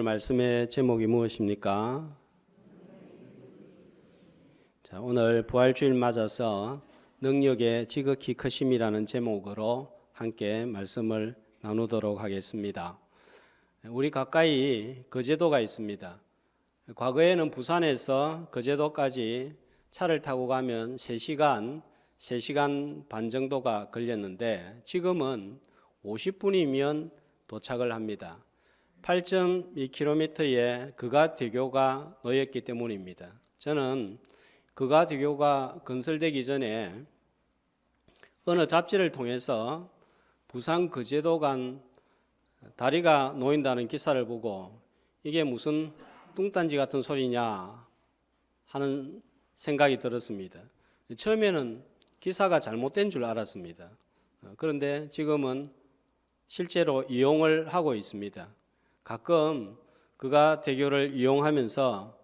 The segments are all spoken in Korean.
오늘 말씀의 제목이 무엇입니까? 자, 오늘 부활주일 맞아서 능력의 지극히 크심이라는 제목으로 함께 말씀을 나누도록 하겠습니다. 우리 가까이 거제도가 있습니다. 과거에는 부산에서 거제도까지 차를 타고 가면 3시간 반 정도가 걸렸는데 지금은 50분이면 도착을 합니다. 8.2km의 그가대교가 놓였기 때문입니다. 저는 그가대교가 건설되기 전에 어느 잡지를 통해서 부산 거제도 간 다리가 놓인다는 기사를 보고 이게 무슨 뚱딴지 같은 소리냐 하는 생각이 들었습니다. 처음에는 기사가 잘못된 줄 알았습니다. 그런데 지금은 실제로 이용을 하고 있습니다. 가끔 그가대교를 이용하면서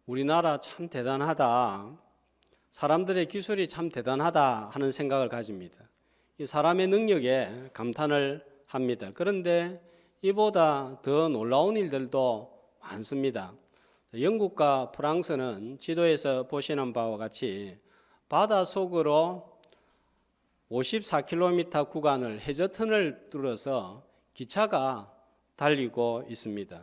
우리나라 참 대단하다, 사람들의 기술이 참 대단하다 하는 생각을 가집니다. 이 사람의 능력에 감탄을 합니다. 그런데 이보다 더 놀라운 일들도 많습니다. 영국과 프랑스는 지도에서 보시는 바와 같이 바다 속으로 54km 구간을 해저턴을 뚫어서 기차가 달리고 있습니다.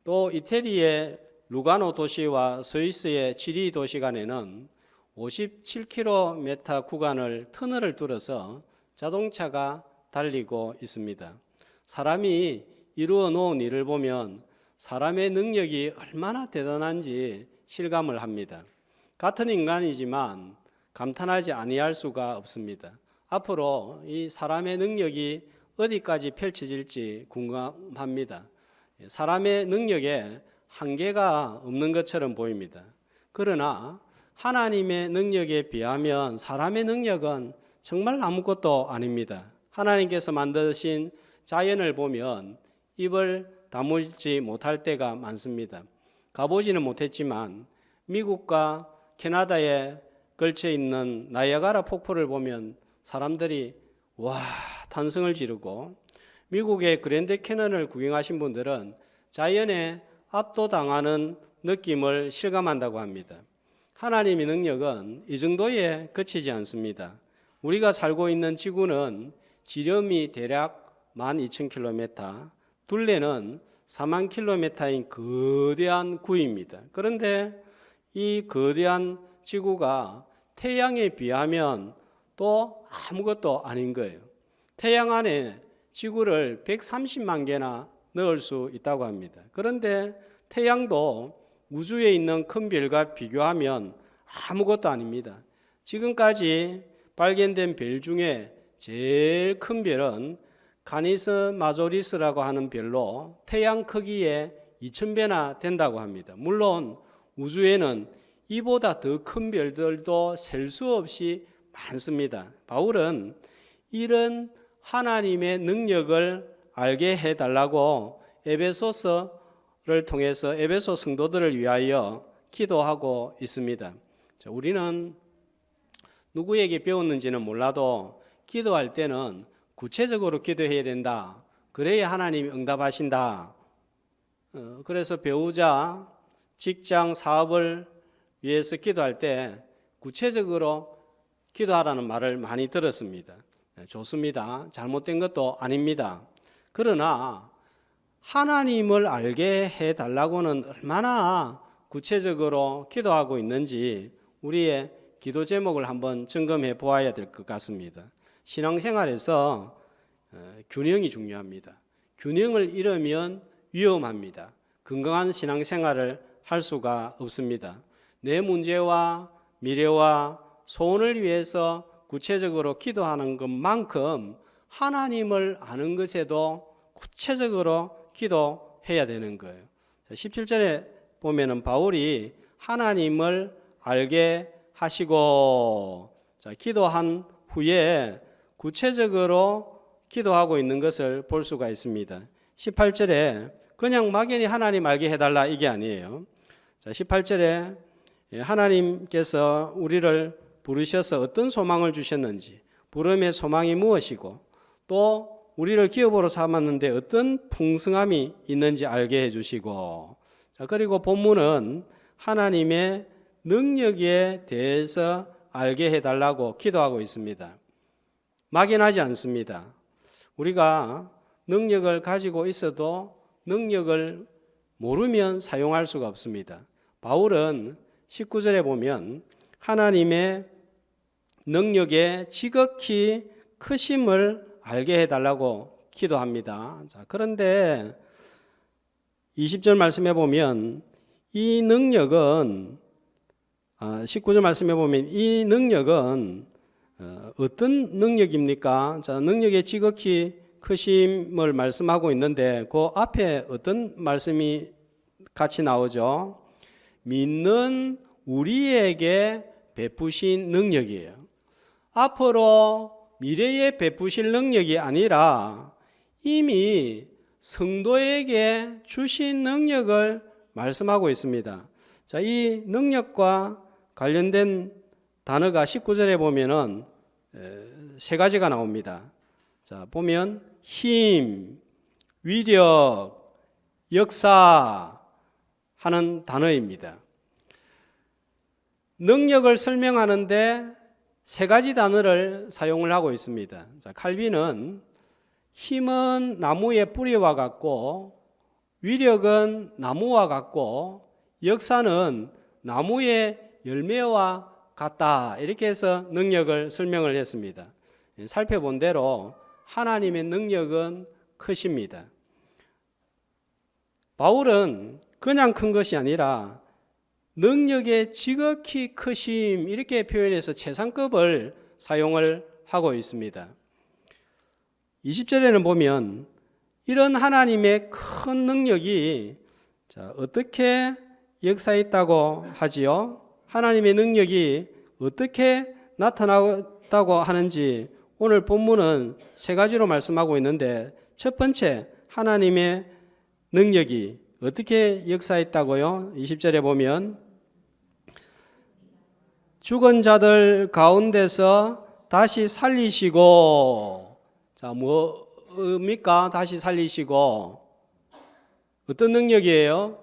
또 이태리의 루가노 도시와 스위스의 지리 도시 간에는 57km 구간을 터널을 뚫어서 자동차가 달리고 있습니다. 사람이 이루어 놓은 일을 보면 사람의 능력이 얼마나 대단한지 실감을 합니다. 같은 인간이지만 감탄하지 아니할 수가 없습니다. 앞으로 이 사람의 능력이 어디까지 펼쳐질지 궁금합니다. 사람의 능력에 한계가 없는 것처럼 보입니다. 그러나 하나님의 능력에 비하면 사람의 능력은 정말 아무것도 아닙니다. 하나님께서 만드신 자연을 보면 입을 다물지 못할 때가 많습니다. 가보지는 못했지만 미국과 캐나다에 걸쳐 있는 나이아가라 폭포를 보면 사람들이 와 탄성을 지르고, 미국의 그랜드 캐년을 구경하신 분들은 자연에 압도당하는 느낌을 실감한다고 합니다. 하나님의 능력은 이 정도에 그치지 않습니다. 우리가 살고 있는 지구는 지름이 대략 12,000km, 둘레는 40,000km인 거대한 구입니다. 그런데 이 거대한 지구가 태양에 비하면 또 아무것도 아닌 거예요. 태양 안에 지구를 130만 개나 넣을 수 있다고 합니다. 그런데 태양도 우주에 있는 큰 별과 비교하면 아무것도 아닙니다. 지금까지 발견된 별 중에 제일 큰 별은 가니스 마조리스라고 하는 별로 태양 크기의 2000배나 된다고 합니다. 물론 우주에는 이보다 더 큰 별들도 셀 수 없이 많습니다. 바울은 이런 하나님의 능력을 알게 해달라고 에베소서를 통해서 에베소 성도들을 위하여 기도하고 있습니다. 우리는 누구에게 배웠는지는 몰라도 기도할 때는 구체적으로 기도해야 된다. 그래야 하나님이 응답하신다. 그래서 배우자, 직장, 사업을 위해서 기도할 때 구체적으로 기도하라는 말을 많이 들었습니다. 좋습니다. 잘못된 것도 아닙니다. 그러나 하나님을 알게 해달라고는 얼마나 구체적으로 기도하고 있는지 우리의 기도 제목을 한번 점검해 보아야 될 것 같습니다. 신앙생활에서 균형이 중요합니다. 균형을 잃으면 위험합니다. 건강한 신앙생활을 할 수가 없습니다. 내 문제와 미래와 소원을 위해서 구체적으로 기도하는 것만큼 하나님을 아는 것에도 구체적으로 기도해야 되는 거예요. 17절에 보면은 바울이 하나님을 알게 하시고 기도한 후에 구체적으로 기도하고 있는 것을 볼 수가 있습니다. 18절에 그냥 막연히 하나님 알게 해달라 이게 아니에요. 18절에 하나님께서 우리를 부르셔서 어떤 소망을 주셨는지, 부름의 소망이 무엇이고 또 우리를 기업으로 삼았는데 어떤 풍성함이 있는지 알게 해주시고, 자, 그리고 본문은 하나님의 능력에 대해서 알게 해달라고 기도하고 있습니다. 막연하지 않습니다. 우리가 능력을 가지고 있어도 능력을 모르면 사용할 수가 없습니다. 바울은 19절에 보면 하나님의 능력의 지극히 크심을 알게 해달라고 기도합니다. 자, 그런데 20절 말씀해 보면 이 능력은 19절 말씀해 보면 이 능력은 어떤 능력입니까? 자, 능력의 지극히 크심을 말씀하고 있는데 그 앞에 어떤 말씀이 같이 나오죠? 믿는 우리에게 베푸신 능력이에요. 앞으로 미래에 베푸실 능력이 아니라 이미 성도에게 주신 능력을 말씀하고 있습니다. 자, 이 능력과 관련된 단어가 19절에 보면은 세 가지가 나옵니다. 자, 보면 힘, 위력, 역사 하는 단어입니다. 능력을 설명하는데 세 가지 단어를 사용을 하고 있습니다. 자, 칼빈은 힘은 나무의 뿌리와 같고, 위력은 나무와 같고, 역사는 나무의 열매와 같다. 이렇게 해서 능력을 설명을 했습니다. 살펴본 대로 하나님의 능력은 크십니다. 바울은 그냥 큰 것이 아니라 능력의 지극히 크심 이렇게 표현해서 최상급을 사용을 하고 있습니다. 20절에는 보면 이런 하나님의 큰 능력이 어떻게 역사했다고 하지요? 하나님의 능력이 어떻게 나타났다고 하는지 오늘 본문은 세 가지로 말씀하고 있는데 첫 번째 하나님의 능력이 어떻게 역사했다고요? 20절에 보면 죽은 자들 가운데서 다시 살리시고, 자, 뭡니까? 다시 살리시고 어떤 능력이에요?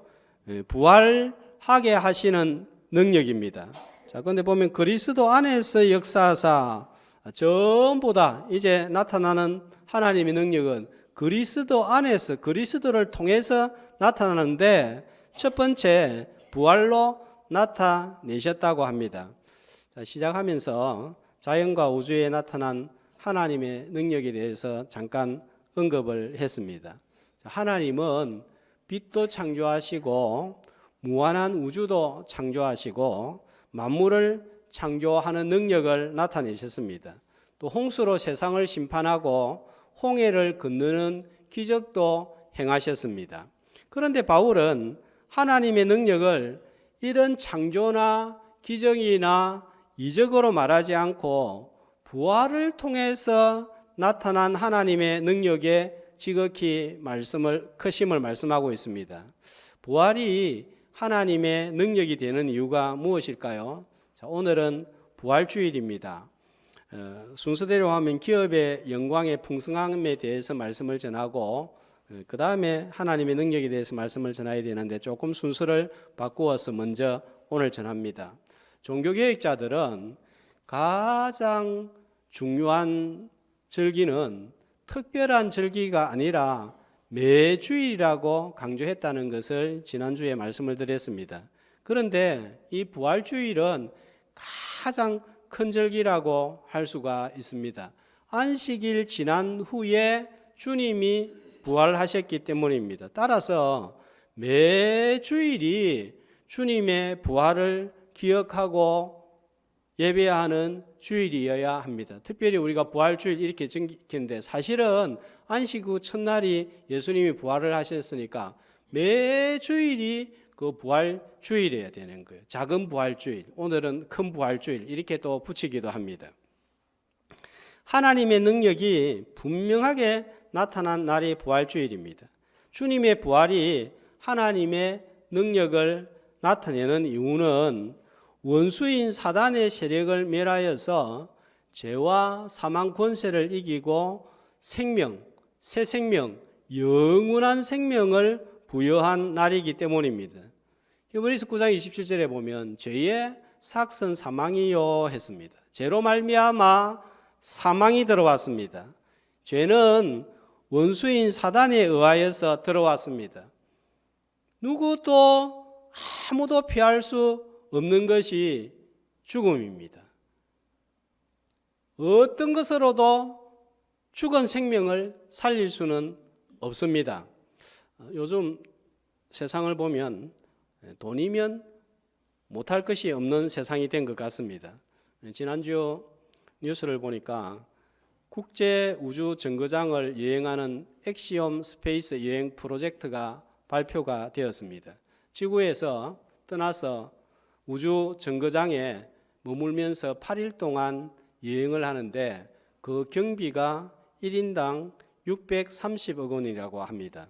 부활하게 하시는 능력입니다. 자, 그런데 보면 그리스도 안에서 역사하사 전부 다 이제 나타나는 하나님의 능력은 그리스도 안에서 그리스도를 통해서 나타나는데 첫 번째 부활로 나타내셨다고 합니다. 자, 시작하면서 자연과 우주에 나타난 하나님의 능력에 대해서 잠깐 언급을 했습니다. 하나님은 빛도 창조하시고 무한한 우주도 창조하시고 만물을 창조하는 능력을 나타내셨습니다. 또 홍수로 세상을 심판하고 홍해를 건너는 기적도 행하셨습니다. 그런데 바울은 하나님의 능력을 이런 창조나 기적이나 이적으로 말하지 않고 부활을 통해서 나타난 하나님의 능력에 지극히 크심을 말씀하고 있습니다. 부활이 하나님의 능력이 되는 이유가 무엇일까요? 자, 오늘은 부활주일입니다. 순서대로 하면 기업의 영광의 풍성함에 대해서 말씀을 전하고 그 다음에 하나님의 능력에 대해서 말씀을 전해야 되는데 조금 순서를 바꾸어서 먼저 오늘 전합니다. 종교개혁자들은 가장 중요한 절기는 특별한 절기가 아니라 매주일이라고 강조했다는 것을 지난주에 말씀을 드렸습니다. 그런데 이 부활주일은 가장 큰 절기라고 할 수가 있습니다. 안식일 지난 후에 주님이 부활하셨기 때문입니다. 따라서 매주일이 주님의 부활을 기억하고 예배하는 주일이어야 합니다. 특별히 우리가 부활주일 이렇게 정기는데 사실은 안식 후 첫날이 예수님이 부활을 하셨으니까 매주일이 그 부활주일이어야 되는 거예요. 작은 부활주일, 오늘은 큰 부활주일 이렇게 또 붙이기도 합니다. 하나님의 능력이 분명하게 나타난 날이 부활주일입니다. 주님의 부활이 하나님의 능력을 나타내는 이유는 원수인 사단의 세력을 멸하여서 죄와 사망 권세를 이기고 생명, 새 생명, 영원한 생명을 부여한 날이기 때문입니다. 히브리서 9장 27절에 보면 죄의 삭은 사망이요 했습니다. 죄로 말미암아 사망이 들어왔습니다. 죄는 원수인 사단에 의하여서 들어왔습니다. 누구도 아무도 피할 수 없는 것이 죽음입니다. 어떤 것으로도 죽은 생명을 살릴 수는 없습니다. 요즘 세상을 보면 돈이면 못할 것이 없는 세상이 된 것 같습니다. 지난주 뉴스를 보니까 국제우주정거장을 여행하는 엑시옴 스페이스 여행 프로젝트가 발표가 되었습니다. 지구에서 떠나서 우주정거장에 머물면서 8일 동안 여행을 하는데 그 경비가 1인당 630억 원이라고 합니다.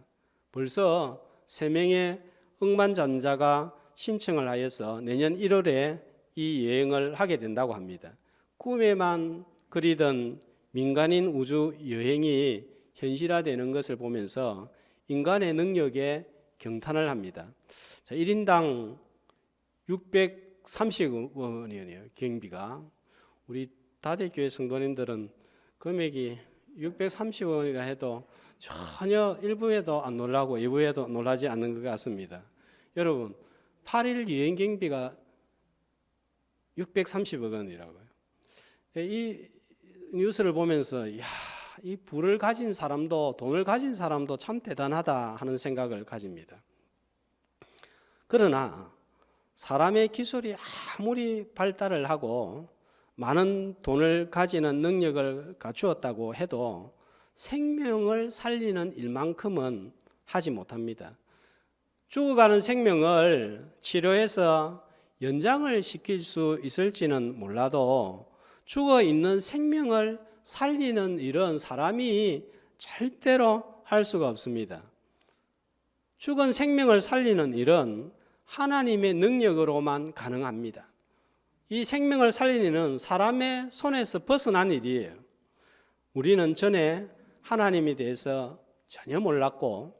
벌써 3명의 억만장자가 신청을 하여서 내년 1월에 이 여행을 하게 된다고 합니다. 꿈에만 그리던 민간인 우주 여행이 현실화되는 것을 보면서 인간의 능력에 경탄을 합니다. 자, 1인당 630억 원이네요. 경비가. 우리 다대교회 성도님들은 금액이 630억 원이라 해도 전혀 일부에도 안 놀라고 일부에도 놀라지 않는 것 같습니다. 여러분, 8일 여행 경비가 630억 원이라고요. 이 뉴스를 보면서 이 부를 가진 사람도 돈을 가진 사람도 참 대단하다 하는 생각을 가집니다. 그러나 사람의 기술이 아무리 발달을 하고 많은 돈을 가지는 능력을 갖추었다고 해도 생명을 살리는 일만큼은 하지 못합니다. 죽어가는 생명을 치료해서 연장을 시킬 수 있을지는 몰라도 죽어 있는 생명을 살리는 일은 사람이 절대로 할 수가 없습니다. 죽은 생명을 살리는 일은 하나님의 능력으로만 가능합니다. 이 생명을 살리는 일은 사람의 손에서 벗어난 일이에요. 우리는 전에 하나님에 대해서 전혀 몰랐고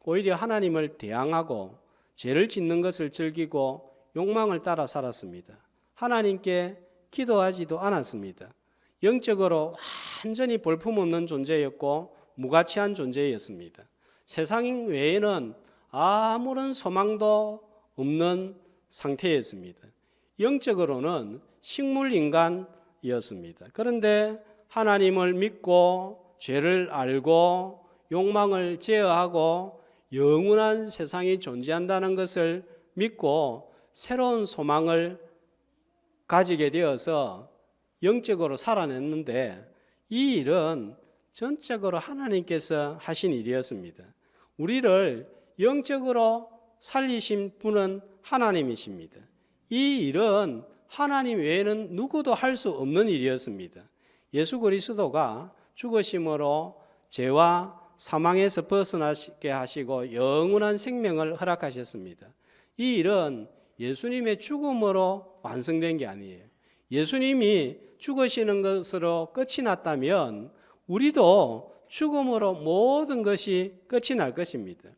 오히려 하나님을 대항하고 죄를 짓는 것을 즐기고 욕망을 따라 살았습니다. 하나님께 기도하지도 않았습니다. 영적으로 완전히 볼품없는 존재였고 무가치한 존재였습니다. 세상 외에는 아무런 소망도 없는 상태였습니다. 영적으로는 식물인간이었습니다. 그런데 하나님을 믿고 죄를 알고 욕망을 제어하고 영원한 세상이 존재한다는 것을 믿고 새로운 소망을 가지게 되어서 영적으로 살아냈는데 이 일은 전적으로 하나님께서 하신 일이었습니다. 우리를 영적으로 살리신 분은 하나님이십니다. 이 일은 하나님 외에는 누구도 할 수 없는 일이었습니다. 예수 그리스도가 죽으심으로 죄와 사망에서 벗어나게 하시고 영원한 생명을 허락하셨습니다. 이 일은 예수님의 죽음으로 완성된 게 아니에요. 예수님이 죽으시는 것으로 끝이 났다면 우리도 죽음으로 모든 것이 끝이 날 것입니다.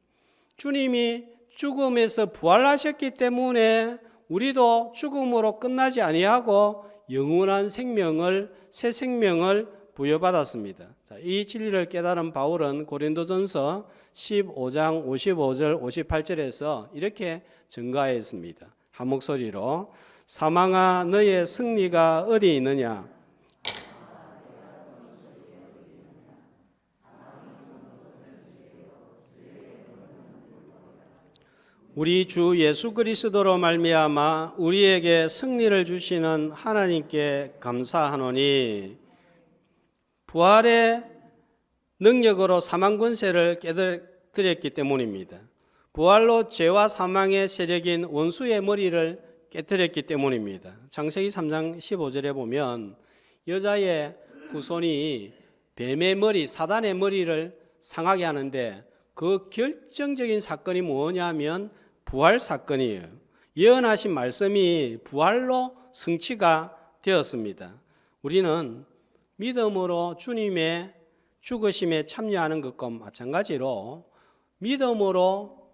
주님이 죽음에서 부활하셨기 때문에 우리도 죽음으로 끝나지 아니하고 영원한 생명을, 새 생명을 부여받았습니다. 자, 이 진리를 깨달은 바울은 고린도전서 15장 55절 58절에서 이렇게 증가했습니다. 한 목소리로 사망아 너의 승리가 어디 있느냐? 우리 주 예수 그리스도로 말미암아 우리에게 승리를 주시는 하나님께 감사하노니 부활의 능력으로 사망 권세를 깨뜨렸기 때문입니다. 부활로 죄와 사망의 세력인 원수의 머리를 깨뜨렸기 때문입니다. 창세기 3장 15절에 보면 여자의 후손이 뱀의 머리, 사단의 머리를 상하게 하는데 그 결정적인 사건이 뭐냐면 부활 사건이에요. 예언하신 말씀이 부활로 성취가 되었습니다. 우리는 믿음으로 주님의 죽으심에 참여하는 것과 마찬가지로 믿음으로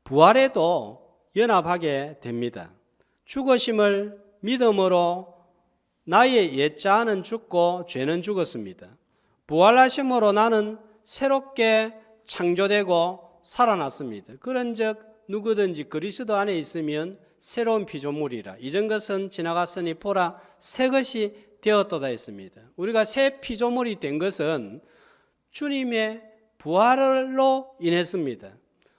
부활에도 연합하게 됩니다. 죽으심을 믿음으로 나의 옛자는 죽고 죄는 죽었습니다. 부활하심으로 나는 새롭게 창조되고 살아났습니다. 그런즉 누구든지 그리스도 안에 있으면 새로운 피조물이라. 이전 것은 지나갔으니 보라 새 것이 되었도다 했습니다. 우리가 새 피조물이 된 것은 주님의 부활로 인했습니다.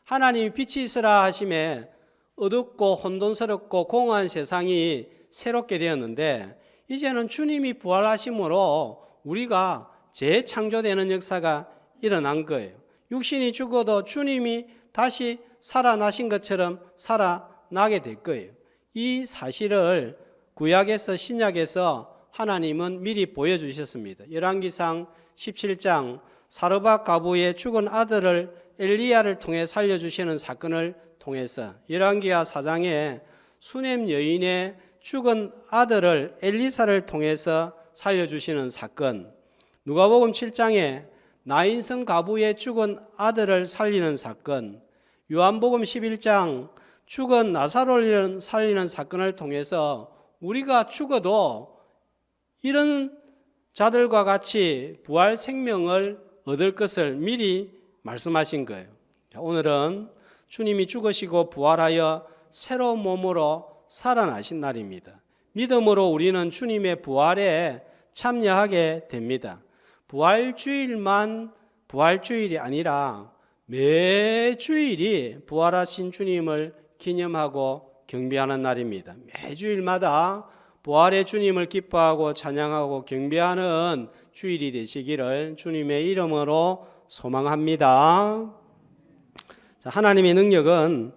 하나님이 빛이 있으라 하심에 어둡고 혼돈스럽고 공허한 세상이 새롭게 되었는데 이제는 주님이 부활하심으로 우리가 재창조되는 역사가 일어난 거예요. 육신이 죽어도 주님이 다시 살아나신 것처럼 살아나게 될 거예요. 이 사실을 구약에서 신약에서 하나님은 미리 보여주셨습니다. 열왕기상 17장 사르밧 과부의 죽은 아들을 엘리야를 통해 살려주시는 사건을 통해서, 열왕기하 4장에 수넴 여인의 죽은 아들을 엘리사를 통해서 살려주시는 사건, 누가복음 7장에 나인성 과부의 죽은 아들을 살리는 사건, 요한복음 11장 죽은 나사로를 살리는 사건을 통해서 우리가 죽어도 이런 자들과 같이 부활 생명을 얻을 것을 미리 말씀하신 거예요. 오늘은 주님이 죽으시고 부활하여 새로운 몸으로 살아나신 날입니다. 믿음으로 우리는 주님의 부활에 참여하게 됩니다. 부활주일만 부활주일이 아니라 매주일이 부활하신 주님을 기념하고 경배하는 날입니다. 매주일마다 부활의 주님을 기뻐하고 찬양하고 경배하는 주일이 되시기를 주님의 이름으로 소망합니다. 하나님의 능력은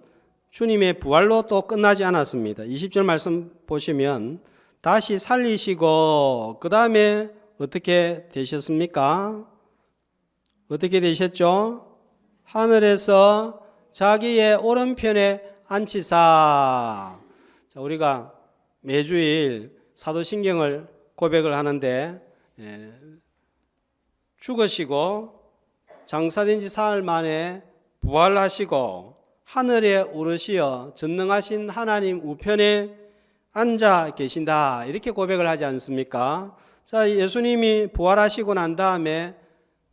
주님의 부활로 또 끝나지 않았습니다. 20절 말씀 보시면 다시 살리시고 그 다음에 어떻게 되셨습니까? 어떻게 되셨죠? 하늘에서 자기의 오른편에 앉히사. 자, 우리가 매주일 사도신경을 고백을 하는데 죽으시고 장사된 지 사흘 만에 부활하시고 하늘에 오르시어 전능하신 하나님 우편에 앉아 계신다, 이렇게 고백을 하지 않습니까? 자, 예수님이 부활하시고 난 다음에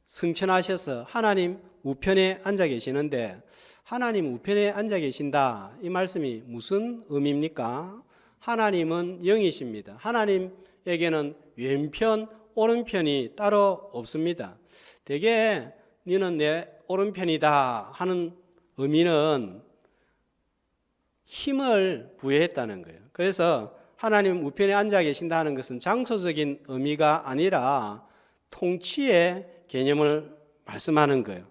승천하셔서 하나님 우편에 앉아 계시는데, 하나님 우편에 앉아 계신다, 이 말씀이 무슨 의미입니까? 하나님은 영이십니다. 하나님에게는 왼편 오른편이 따로 없습니다. 대개 너는 내 오른편이다 하는 의미는 힘을 부여했다는 거예요. 그래서 하나님 우편에 앉아 계신다는 것은 장소적인 의미가 아니라 통치의 개념을 말씀하는 거예요.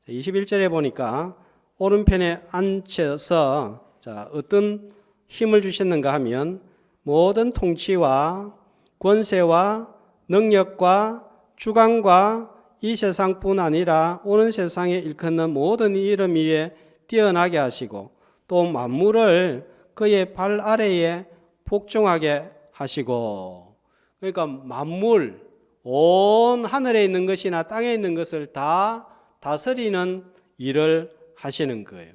21절에 보니까 오른편에 앉혀서 어떤 힘을 주셨는가 하면 모든 통치와 권세와 능력과 주관과 이 세상뿐 아니라 오는 세상에 일컫는 모든 이름 위에 뛰어나게 하시고 또 만물을 그의 발 아래에 복종하게 하시고, 그러니까 만물, 온 하늘에 있는 것이나 땅에 있는 것을 다 다스리는 일을 하시는 거예요.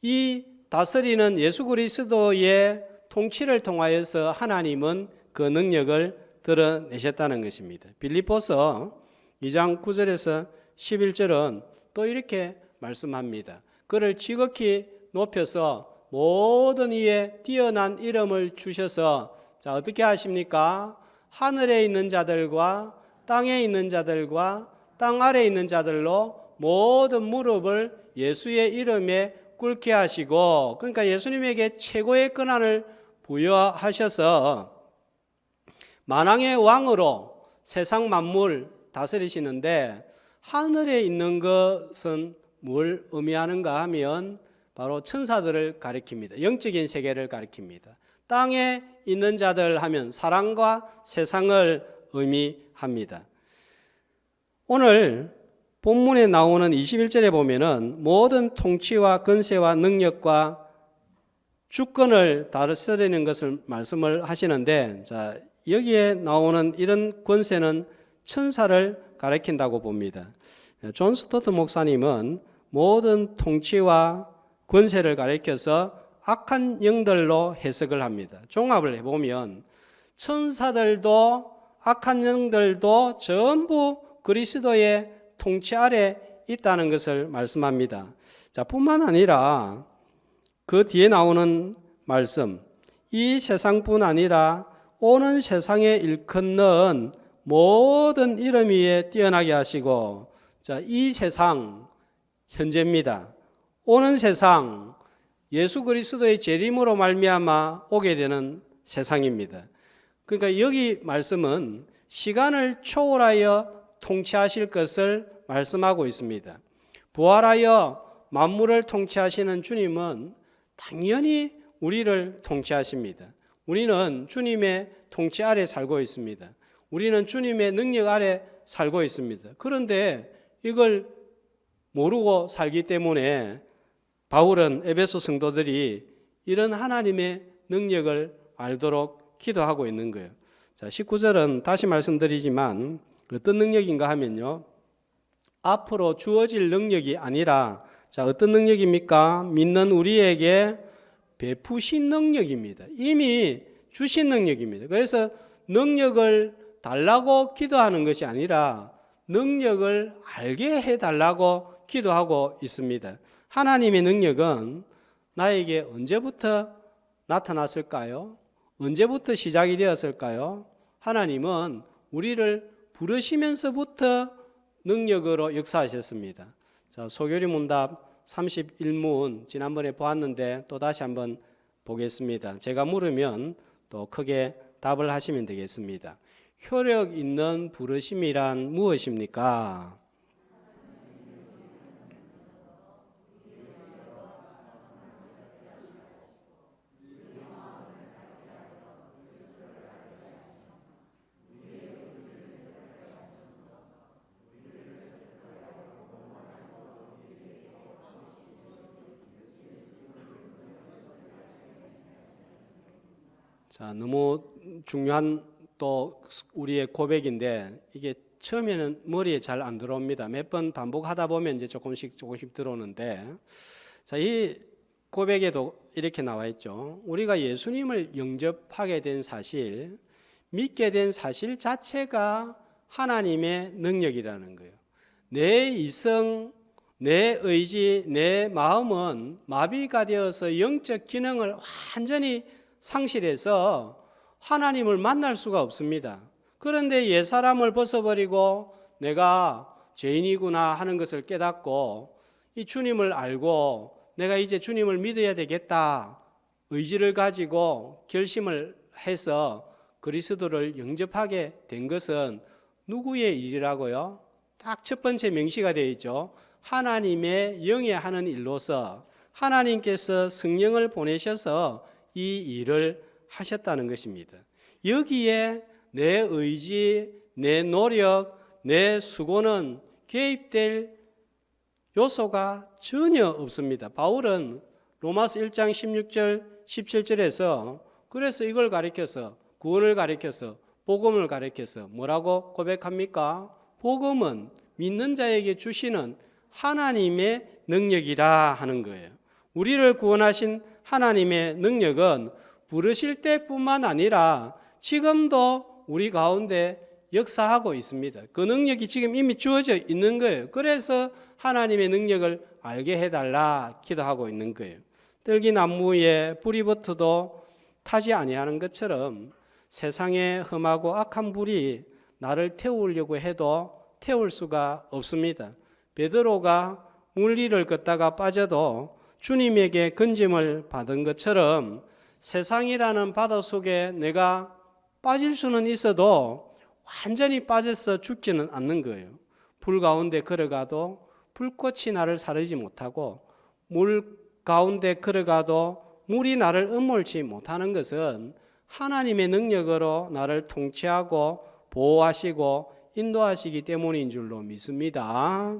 이 다스리는 예수 그리스도의 통치를 통하여서 하나님은 그 능력을 드러내셨다는 것입니다. 빌립보서 2장 9절에서 11절은 또 이렇게 말씀합니다. 그를 지극히 높여서 모든 이에 뛰어난 이름을 주셔서 어떻게 하십니까? 하늘에 있는 자들과 땅에 있는 자들과 땅 아래에 있는 자들로 모든 무릎을 예수의 이름에 꿇게 하시고, 그러니까 예수님에게 최고의 권한을 부여하셔서 만왕의 왕으로 세상 만물 다스리시는데, 하늘에 있는 것은 뭘 의미하는가 하면 바로 천사들을 가리킵니다. 영적인 세계를 가리킵니다. 땅에 있는 자들 하면 사랑과 세상을 의미합니다. 오늘 본문에 나오는 21절에 보면은 모든 통치와 권세와 능력과 주권을 다스리는 것을 말씀을 하시는데, 여기에 나오는 이런 권세는 천사를 가리킨다고 봅니다. 존 스토트 목사님은 모든 통치와 권세를 가리켜서 악한 영들로 해석을 합니다. 종합을 해보면 천사들도 악한 영들도 전부 그리스도의 통치 아래 있다는 것을 말씀합니다. 자, 뿐만 아니라 그 뒤에 나오는 말씀, 이 세상뿐 아니라 오는 세상에 일컫는 모든 이름 위에 뛰어나게 하시고, 자, 이 세상 현재입니다. 오는 세상 예수 그리스도의 재림으로 말미암아 오게 되는 세상입니다. 그러니까 여기 말씀은 시간을 초월하여 통치하실 것을 말씀하고 있습니다. 부활하여 만물을 통치하시는 주님은 당연히 우리를 통치하십니다. 우리는 주님의 통치 아래 살고 있습니다. 우리는 주님의 능력 아래 살고 있습니다. 그런데 이걸 모르고 살기 때문에 바울은 에베소 성도들이 이런 하나님의 능력을 알도록 기도하고 있는 거예요. 자, 19절은 다시 말씀드리지만 어떤 능력인가 하면요, 앞으로 주어질 능력이 아니라, 자, 어떤 능력입니까? 믿는 우리에게 베푸신 능력입니다. 이미 주신 능력입니다. 그래서 능력을 달라고 기도하는 것이 아니라 능력을 알게 해달라고 기도하고 있습니다. 하나님의 능력은 나에게 언제부터 나타났을까요? 언제부터 시작이 되었을까요? 하나님은 우리를 부르시면서부터 능력으로 역사하셨습니다. 자, 소교리 문답 31문 지난번에 보았는데 또 다시 한번 보겠습니다. 제가 물으면 또 크게 답을 하시면 되겠습니다. 효력 있는 부르심이란 무엇입니까? 자, 너무 중요한 또 우리의 고백인데 이게 처음에는 머리에 잘 안 들어옵니다. 몇 번 반복하다 보면 이제 조금씩 들어오는데, 자, 이 고백에도 이렇게 나와 있죠. 우리가 예수님을 영접하게 된 사실, 믿게 된 사실 자체가 하나님의 능력이라는 거예요. 내 이성, 내 의지, 내 마음은 마비가 되어서 영적 기능을 완전히 상실해서 하나님을 만날 수가 없습니다. 그런데 옛사람을 벗어버리고 내가 죄인이구나 하는 것을 깨닫고 이 주님을 알고 내가 이제 주님을 믿어야 되겠다 의지를 가지고 결심을 해서 그리스도를 영접하게 된 것은 누구의 일이라고요? 딱 첫 번째 명시가 되어 있죠. 하나님의 영에 하는 일로서 하나님께서 성령을 보내셔서 이 일을 하셨다는 것입니다. 여기에 내 의지, 내 노력, 내 수고는 개입될 요소가 전혀 없습니다. 바울은 로마서 1장 16절, 17절에서 그래서 이걸 가리켜서 구원을 가리켜서 복음을 가리켜서 뭐라고 고백합니까? 복음은 믿는 자에게 주시는 하나님의 능력이라 하는 거예요. 우리를 구원하신 하나님의 능력은 부르실 때뿐만 아니라 지금도 우리 가운데 역사하고 있습니다. 그 능력이 지금 이미 주어져 있는 거예요. 그래서 하나님의 능력을 알게 해달라 기도하고 있는 거예요. 들기나무에 불이 붙어도 타지 아니하는 것처럼 세상에 험하고 악한 불이 나를 태우려고 해도 태울 수가 없습니다. 베드로가 물 위를 걷다가 빠져도 주님에게 건짐을 받은 것처럼 세상이라는 바다 속에 내가 빠질 수는 있어도 완전히 빠져서 죽지는 않는 거예요. 불 가운데 걸어가도 불꽃이 나를 사르지 못하고 물 가운데 걸어가도 물이 나를 음몰지 못하는 것은 하나님의 능력으로 나를 통치하고 보호하시고 인도하시기 때문인 줄로 믿습니다.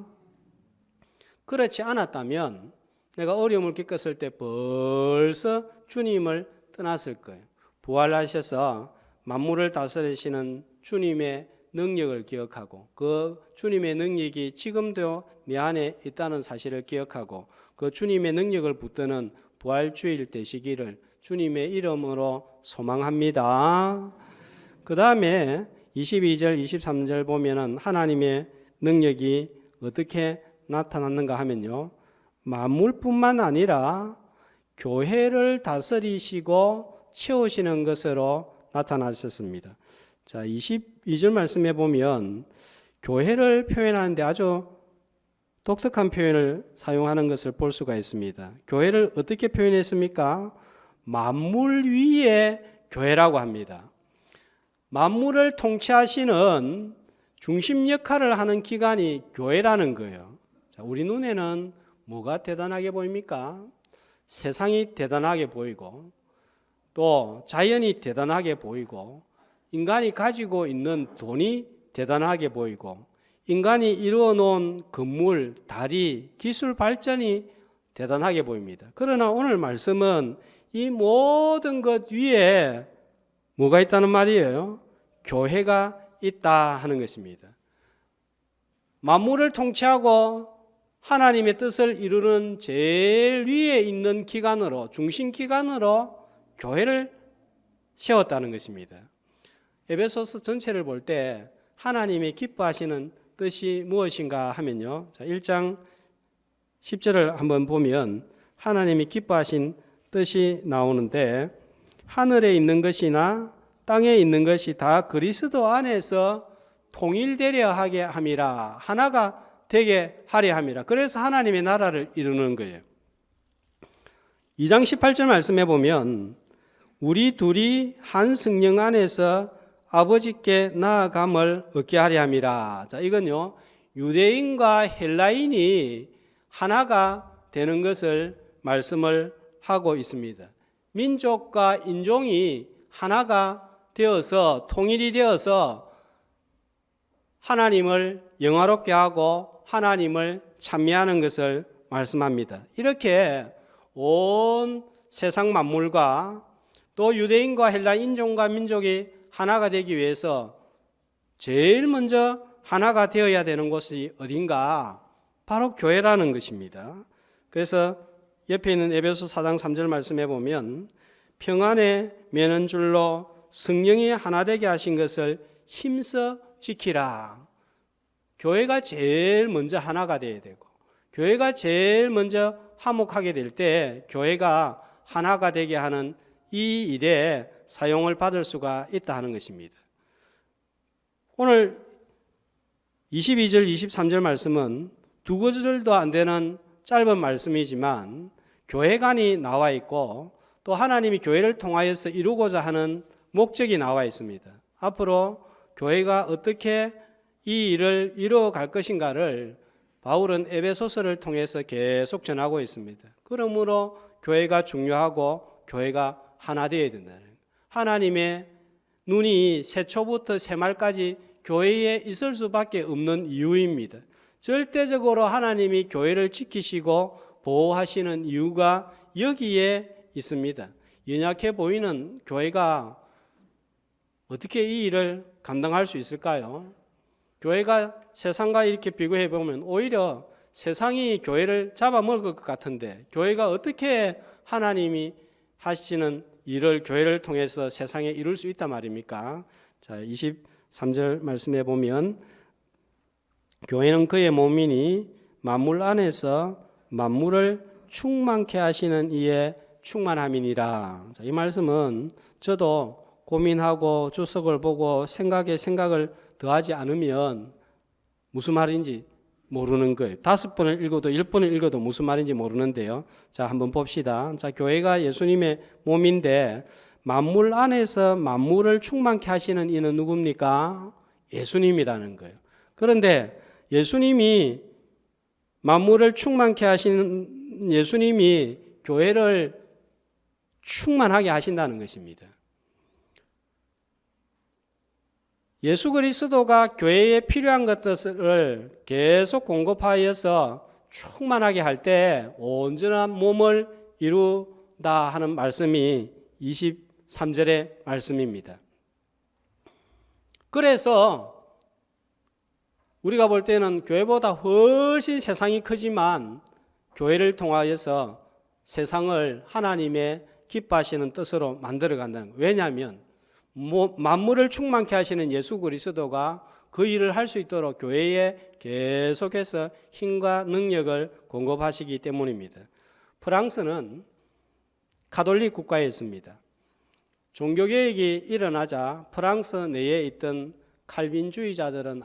그렇지 않았다면 내가 어려움을 겪었을 때 벌써 주님을 떠났을 거예요. 부활하셔서 만물을 다스리시는 주님의 능력을 기억하고 그 주님의 능력이 지금도 내 안에 있다는 사실을 기억하고 그 주님의 능력을 붙드는 부활주일 되시기를 주님의 이름으로 소망합니다. 그 다음에 22절, 23절 보면은 하나님의 능력이 어떻게 나타났는가 하면요. 만물뿐만 아니라 교회를 다스리시고 채우시는 것으로 나타나셨습니다. 자, 22절 말씀해 보면 교회를 표현하는데 아주 독특한 표현을 사용하는 것을 볼 수가 있습니다. 교회를 어떻게 표현했습니까? 만물 위의 교회라고 합니다. 만물을 통치하시는 중심 역할을 하는 기관이 교회라는 거예요. 자, 우리 눈에는 뭐가 대단하게 보입니까? 세상이 대단하게 보이고 또 자연이 대단하게 보이고 인간이 가지고 있는 돈이 대단하게 보이고 인간이 이루어 놓은 건물, 다리, 기술 발전이 대단하게 보입니다. 그러나 오늘 말씀은 이 모든 것 위에 뭐가 있다는 말이에요? 교회가 있다 하는 것입니다. 만물을 통치하고 하나님의 뜻을 이루는 제일 위에 있는 기관으로, 중심 기관으로 교회를 세웠다는 것입니다. 에베소서 전체를 볼 때 하나님이 기뻐하시는 뜻이 무엇인가 하면요. 자, 1장 10절을 한번 보면 하나님이 기뻐하신 뜻이 나오는데 하늘에 있는 것이나 땅에 있는 것이 다 그리스도 안에서 통일되려 하게 함이라. 하나가 되게 하려 함이라. 그래서 하나님의 나라를 이루는 거예요. 2장 18절 말씀해 보면 우리 둘이 한 성령 안에서 아버지께 나아감을 얻게 하려 함이라. 자, 이건요. 유대인과 헬라인이 하나가 되는 것을 말씀을 하고 있습니다. 민족과 인종이 하나가 되어서 통일이 되어서 하나님을 영화롭게 하고 하나님을 찬미하는 것을 말씀합니다. 이렇게 온 세상 만물과 또 유대인과 헬라 인종과 민족이 하나가 되기 위해서 제일 먼저 하나가 되어야 되는 곳이 어딘가? 바로 교회라는 것입니다. 그래서 옆에 있는 에베소 4장 3절 말씀해 보면 평안에 매는 줄로 성령이 하나 되게 하신 것을 힘써 지키라. 교회가 제일 먼저 하나가 되어야 되고 교회가 제일 먼저 화목하게 될 때 교회가 하나가 되게 하는 이 일에 사용을 받을 수가 있다 하는 것입니다. 오늘 22절, 23절 말씀은 두 구절도 안 되는 짧은 말씀이지만 교회관이 나와 있고 또 하나님이 교회를 통하여서 이루고자 하는 목적이 나와 있습니다. 앞으로 교회가 어떻게 이 일을 이루어갈 것인가를 바울은 에베소서를 통해서 계속 전하고 있습니다. 그러므로 교회가 중요하고 교회가 하나 되어야 된다는 거예요. 하나님의 눈이 새초부터 새말까지 교회에 있을 수밖에 없는 이유입니다. 절대적으로 하나님이 교회를 지키시고 보호하시는 이유가 여기에 있습니다. 연약해 보이는 교회가 어떻게 이 일을 감당할 수 있을까요? 교회가 세상과 이렇게 비교해 보면 오히려 세상이 교회를 잡아먹을 것 같은데 교회가 어떻게 하나님이 하시는 일을 교회를 통해서 세상에 이룰 수 있단 말입니까? 자, 23절 말씀해 보면 교회는 그의 몸이니 만물 안에서 만물을 충만케 하시는 이의 충만함이니라. 자, 이 말씀은 저도 고민하고 주석을 보고 생각을 더하지 않으면 무슨 말인지 모르는 거예요. 5번을 읽어도 10번을 읽어도 무슨 말인지 모르는데요. 자, 한번 봅시다. 자, 교회가 예수님의 몸인데 만물 안에서 만물을 충만케 하시는 이는 누굽니까? 예수님이라는 거예요. 그런데 예수님이 만물을 충만케 하시는 예수님이 교회를 충만하게 하신다는 것입니다. 예수 그리스도가 교회에 필요한 것들을 계속 공급하여서 충만하게 할 때 온전한 몸을 이루다 하는 말씀이 23절의 말씀입니다. 그래서 우리가 볼 때는 교회보다 훨씬 세상이 크지만 교회를 통하여서 세상을 하나님의 기뻐하시는 뜻으로 만들어 간다는 거예요. 왜냐하면 만물을 충만케 하시는 예수 그리스도가 그 일을 할 수 있도록 교회에 계속해서 힘과 능력을 공급하시기 때문입니다. 프랑스는 가톨릭 국가였습니다. 종교개혁이 일어나자 프랑스 내에 있던 칼빈주의자들은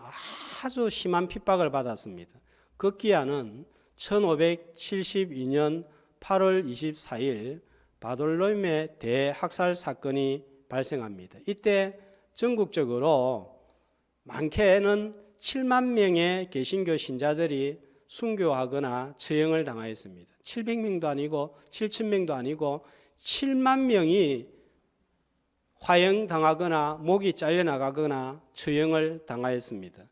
아주 심한 핍박을 받았습니다. 급기야는 1572년 8월 24일 바돌롬의 대학살 사건이 발생합니다. 이때 전국적으로 많게는 7만 명의 개신교 신자들이 순교하거나 처형을 당하였습니다. 700명도 아니고 7,000명도 아니고 7만 명이 화형당하거나 목이 잘려나가거나 처형을 당하였습니다.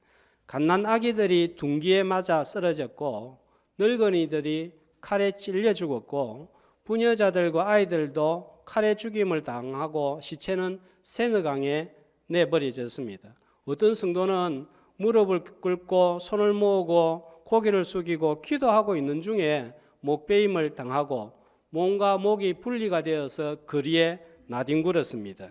갓난 아기들이 둔기에 맞아 쓰러졌고 늙은이들이 칼에 찔려 죽었고 부녀자들과 아이들도 칼에 죽임을 당하고 시체는 세느강에 내버려졌습니다. 어떤 성도는 무릎을 꿇고 손을 모으고 고개를 숙이고 기도하고 있는 중에 목베임을 당하고 몸과 목이 분리가 되어서 거리에 나뒹굴었습니다.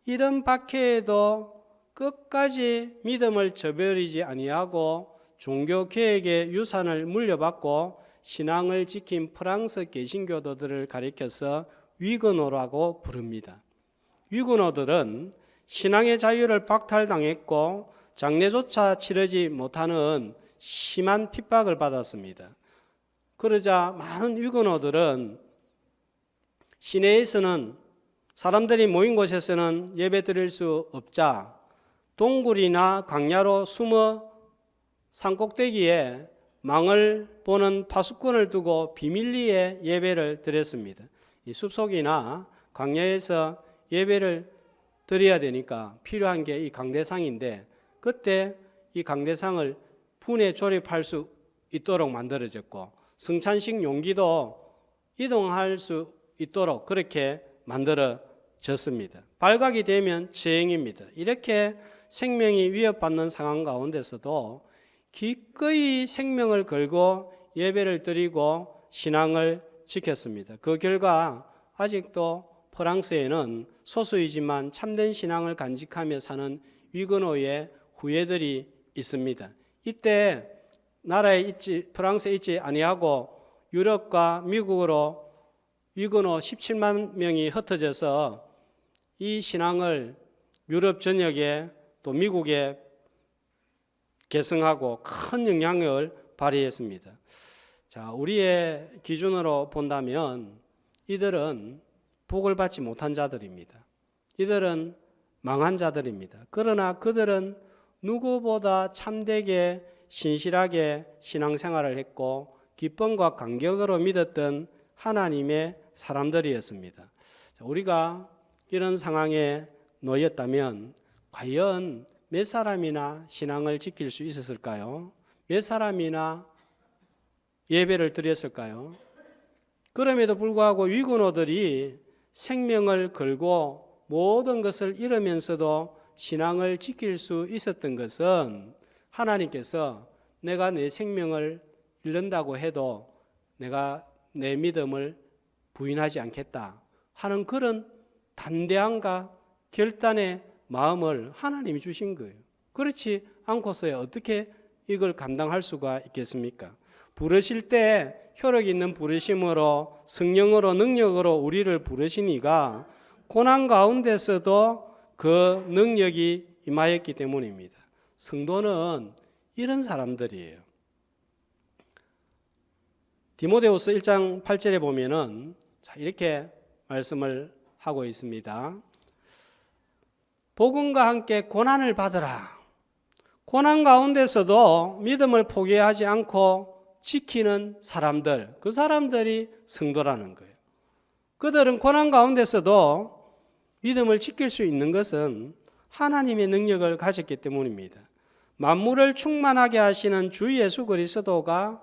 이런 박해에도 끝까지 믿음을 저버리지 아니하고 종교개혁의 유산을 물려받고 신앙을 지킨 프랑스 개신교도들을 가리켜서 위그노라고 부릅니다. 위그노들은 신앙의 자유를 박탈당했고 장례조차 치르지 못하는 심한 핍박을 받았습니다. 그러자 많은 위그노들은 시내에서는 사람들이 모인 곳에서는 예배 드릴 수 없자 동굴이나 광야로 숨어 산꼭대기에 망을 보는 파수꾼을 두고 비밀리에 예배를 드렸습니다. 이 숲속이나 광야에서 예배를 드려야 되니까 필요한 게 이 강대상인데 그때 이 강대상을 분에 조립할 수 있도록 만들어졌고 성찬식 용기도 이동할 수 있도록 그렇게 만들어졌습니다. 발각이 되면 처형입니다. 이렇게 생명이 위협받는 상황 가운데서도 기꺼이 생명을 걸고 예배를 드리고 신앙을 지켰습니다. 그 결과 아직도 프랑스에는 소수이지만 참된 신앙을 간직하며 사는 위그노의 후예들이 있습니다. 이때 나라에 프랑스에 있지 아니하고 유럽과 미국으로 위그노 17만 명이 흩어져서 이 신앙을 유럽 전역에 또 미국에 계승하고 큰 영향을 발휘했습니다. 자, 우리의 기준으로 본다면 이들은 복을 받지 못한 자들입니다. 이들은 망한 자들입니다. 그러나 그들은 누구보다 참되게 신실하게 신앙생활을 했고 기쁨과 감격으로 믿었던 하나님의 사람들이었습니다. 자, 우리가 이런 상황에 놓였다면 과연 몇 사람이나 신앙을 지킬 수 있었을까요? 몇 사람이나 예배를 드렸을까요? 그럼에도 불구하고 위그노들이 생명을 걸고 모든 것을 잃으면서도 신앙을 지킬 수 있었던 것은 하나님께서 내가 내 생명을 잃는다고 해도 내가 내 믿음을 부인하지 않겠다 하는 그런 담대함과 결단의 마음을 하나님이 주신 거예요. 그렇지 않고서야 어떻게 이걸 감당할 수가 있겠습니까? 부르실 때 효력 있는 부르심으로 성령으로 능력으로 우리를 부르시니가 고난 가운데서도 그 능력이 임하였기 때문입니다. 성도는 이런 사람들이에요. 디모데후서 1장 8절에 보면은 이렇게 말씀을 하고 있습니다. 복음과 함께 고난을 받으라. 고난 가운데서도 믿음을 포기하지 않고 지키는 사람들, 그 사람들이 성도라는 거예요. 그들은 고난 가운데서도 믿음을 지킬 수 있는 것은 하나님의 능력을 가졌기 때문입니다. 만물을 충만하게 하시는 주 예수 그리스도가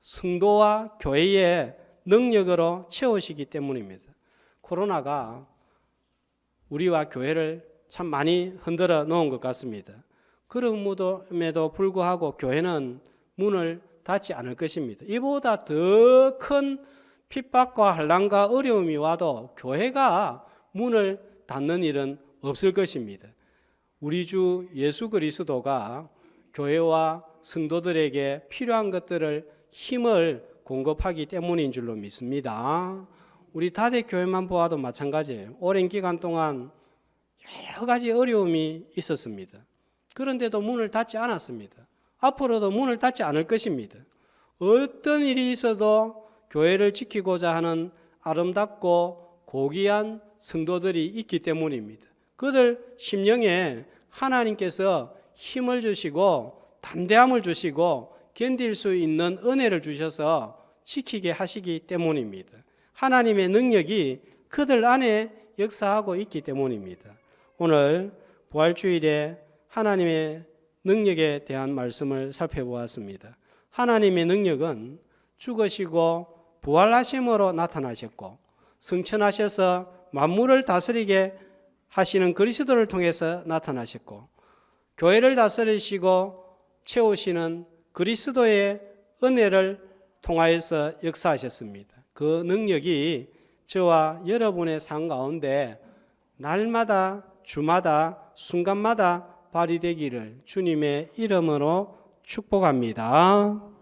성도와 교회의 능력으로 채우시기 때문입니다. 코로나가 우리와 교회를 참 많이 흔들어 놓은 것 같습니다. 그럼에도 불구하고 교회는 문을 닫지 않을 것입니다. 이보다 더 큰 핍박과 환난과 어려움이 와도 교회가 문을 닫는 일은 없을 것입니다. 우리 주 예수 그리스도가 교회와 성도들에게 필요한 것들을 힘을 공급하기 때문인 줄로 믿습니다. 우리 다대교회만 보아도 마찬가지예요. 오랜 기간 동안 여러 가지 어려움이 있었습니다. 그런데도 문을 닫지 않았습니다. 앞으로도 문을 닫지 않을 것입니다. 어떤 일이 있어도 교회를 지키고자 하는 아름답고 고귀한 성도들이 있기 때문입니다. 그들 심령에 하나님께서 힘을 주시고 담대함을 주시고 견딜 수 있는 은혜를 주셔서 지키게 하시기 때문입니다. 하나님의 능력이 그들 안에 역사하고 있기 때문입니다. 오늘 부활주일에 하나님의 능력에 대한 말씀을 살펴보았습니다. 하나님의 능력은 죽으시고 부활하심으로 나타나셨고 승천하셔서 만물을 다스리게 하시는 그리스도를 통해서 나타나셨고 교회를 다스리시고 채우시는 그리스도의 은혜를 통하여서 역사하셨습니다. 그 능력이 저와 여러분의 삶 가운데 날마다 주마다 순간마다 발휘되기를 주님의 이름으로 축복합니다.